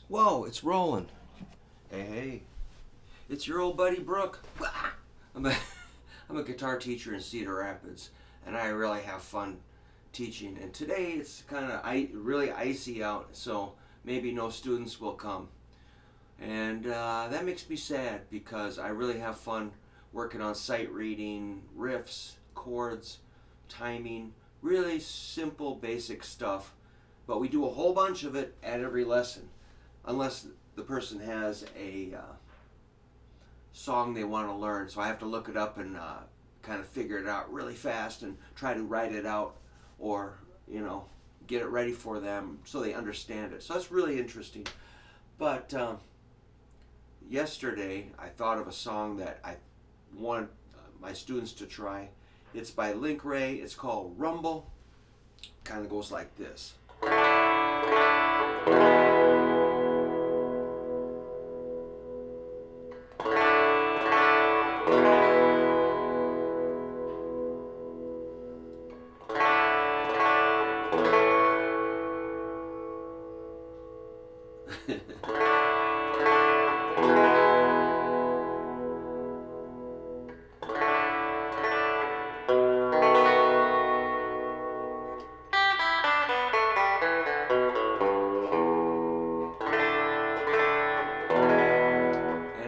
Whoa, it's rolling. Hey, hey. It's your old buddy Brook. I'm a, I'm a guitar teacher in Cedar Rapids, and I really have fun teaching. And today it's kind of really icy out, so maybe no students will come. And that makes me sad because I really have fun working on sight reading, riffs, chords, timing, really simple, basic stuff. But we do a whole bunch of it at every lesson, unless the person has a song they want to learn. So I have to look it up and kind of figure it out really fast and try to write it out, or get it ready for them so they understand it. So that's really interesting. But yesterday I thought of a song that I want my students to try. It's by Link Ray. It's called Rumble. Kind of goes like this.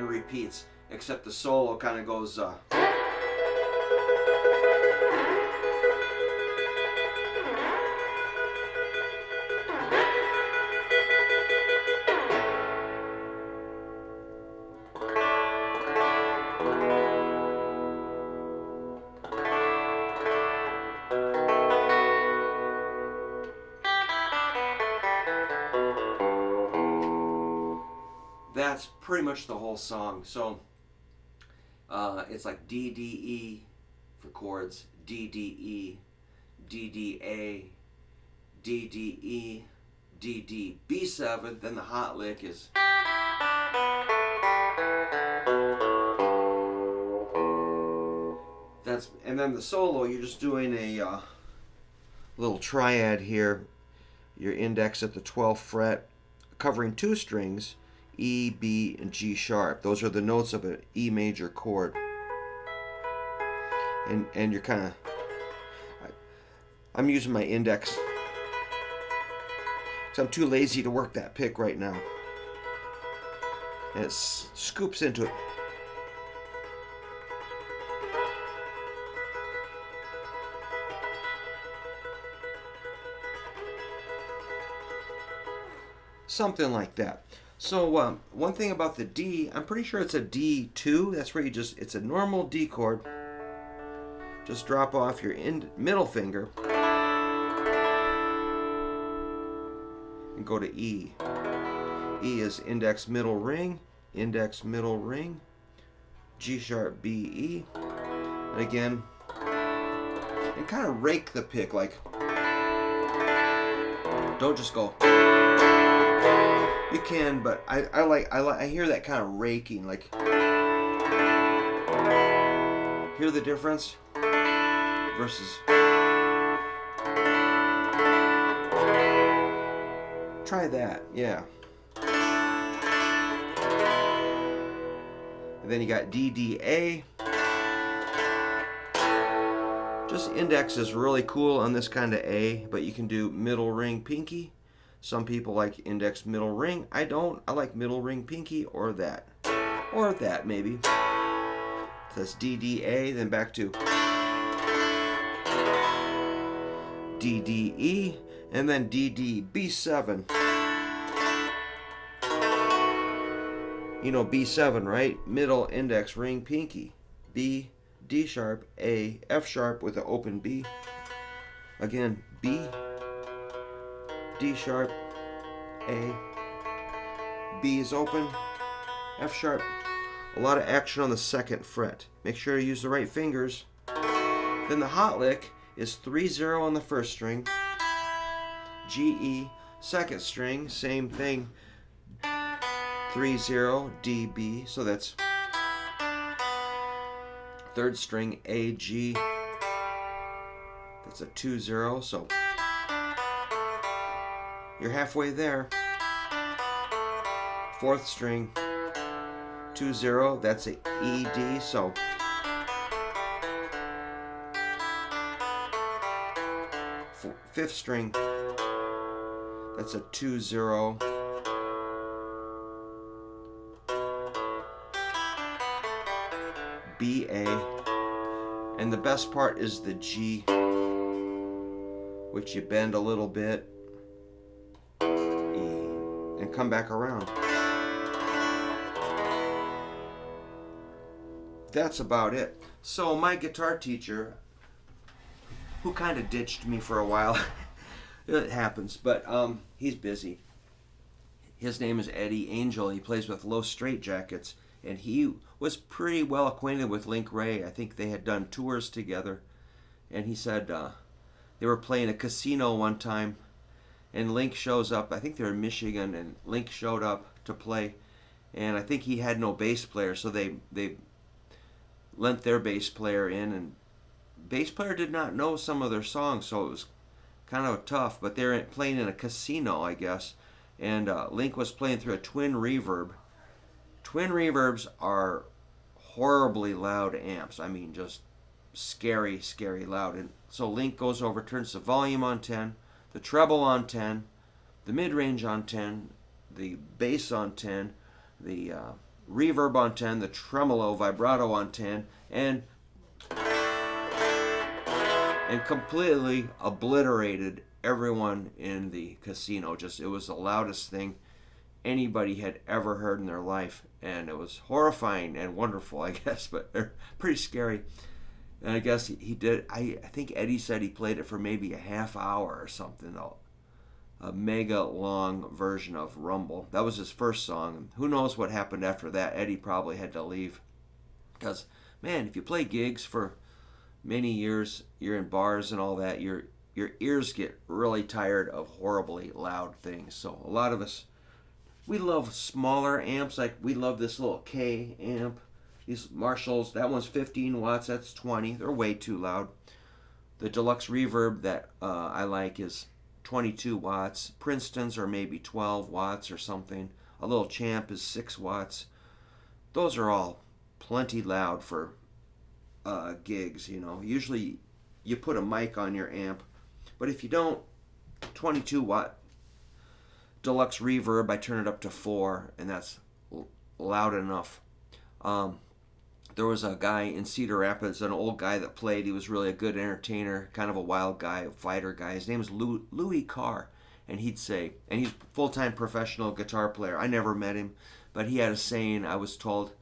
Repeats, except the solo kind of goes that's pretty much the whole song. So it's like D, D, E for chords, D, D, E, D, D, A, D, D, E, D, D, B7. Then the hot lick is and then the solo, you're just doing a little triad here. Your index at the 12th fret, covering two strings, E, B, and G sharp. Those are the notes of an E major chord. And you're kind of, I'm using my index because I'm too lazy to work that pick right now. And it scoops into it. Something like that. So one thing about the D, I'm pretty sure it's a D2. That's where it's a normal D chord. Just drop off your middle finger and go to E. E is index middle ring, G sharp, B, E. And again, and kind of rake the pick, like, don't just go. You can, but I hear that kind of raking, like, hear the difference versus try that, yeah. And then you got D, D, A. Just index is really cool on this kind of A, but you can do middle ring, pinky. Some people like index middle ring. I don't. I like middle ring pinky or that. Or that maybe. So that's D, D, A, then back to D, D, E, and then D, D, B7. You know B7, right? Middle index ring pinky. B, D sharp, A, F sharp with an open B. Again, B, D sharp, A, B is open, F sharp. A lot of action on the 2nd fret. Make sure you use the right fingers. Then the hot lick is 3-0 on the 1st string, G, E, 2nd string, same thing, 3-0, D, B, so that's 3rd string, A, G, that's a 2-0, so you're halfway there. Fourth string, 2-0, that's a E, D, so fifth string, that's a 2-0, B, A, and the best part is the G, which you bend a little bit, E, and come back around. That's about it. So my guitar teacher, who kind of ditched me for a while, it happens, but he's busy. His name is Eddie Angel. He plays with Low Straitjackets, and he was pretty well acquainted with Link Wray. I think they had done tours together, and he said they were playing a casino one time, and Link shows up. I think they were in Michigan, and Link showed up to play, and I think he had no bass player, so they lent their bass player in, and bass player did not know some of their songs, so it was kind of tough. But they're playing in a casino, I guess, and Link was playing through a twin reverb. Twin reverbs are horribly loud amps. I mean, just scary, scary loud. And so Link goes over, turns the volume on 10, the treble on 10, the mid-range on 10, the bass on 10, the reverb on 10, the tremolo vibrato on 10, and completely obliterated everyone in the casino. Just, it was the loudest thing anybody had ever heard in their life, and it was horrifying and wonderful, I guess, but pretty scary. And I guess he did. I think Eddie said he played it for maybe a half hour or something, a mega long version of Rumble. That was his first song. Who knows what happened after that? Eddie probably had to leave. Because, man, if you play gigs for many years, you're in bars and all that, your ears get really tired of horribly loud things. So a lot of us, we love smaller amps. Like, we love this little K amp. These Marshalls, that one's 15 watts, that's 20. They're way too loud. The deluxe reverb that I like is 22 watts. Princeton's are maybe 12 watts or something. A little Champ is 6 watts. Those are all plenty loud for gigs, you know. Usually you put a mic on your amp, but if you don't, 22 watt deluxe reverb, I turn it up to 4, and that's loud enough. There was a guy in Cedar Rapids, an old guy that played. He was really a good entertainer, kind of a wild guy, a fighter guy. His name is Louis Carr, and he'd say, and he's a full-time professional guitar player. I never met him, but he had a saying, I was told,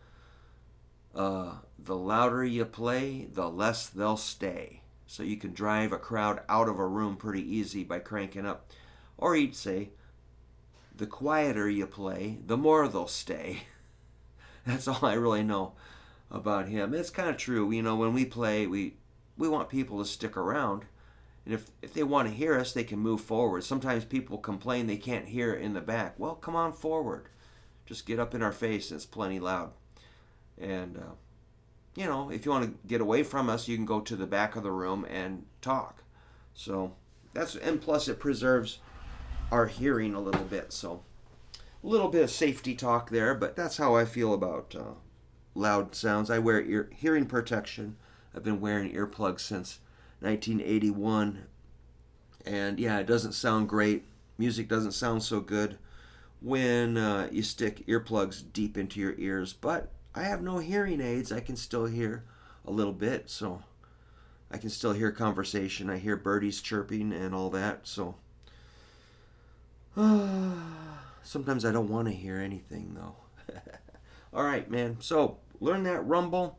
the louder you play, the less they'll stay. So you can drive a crowd out of a room pretty easy by cranking up. Or he'd say, the quieter you play, the more they'll stay. That's all I really know about him. It's kind of true. You know, when we play, we want people to stick around. And if they want to hear us, they can move forward. Sometimes people complain they can't hear in the back. Well, come on forward. Just get up in our face, and it's plenty loud. And, you know, if you want to get away from us, you can go to the back of the room and talk. So that's, and plus it preserves our hearing a little bit. So a little bit of safety talk there, but that's how I feel about loud sounds. I wear hearing protection. I've been wearing earplugs since 1981. And yeah, it doesn't sound great. Music doesn't sound so good when you stick earplugs deep into your ears. But I have no hearing aids. I can still hear a little bit, so I can still hear conversation. I hear birdies chirping and all that, so sometimes I don't want to hear anything, though. All right, man. So learn that rumble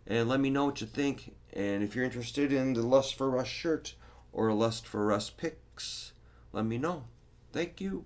and let me know what you think. And if you're interested in the Lust for Rust shirt or Lust for Rust picks, let me know. Thank you.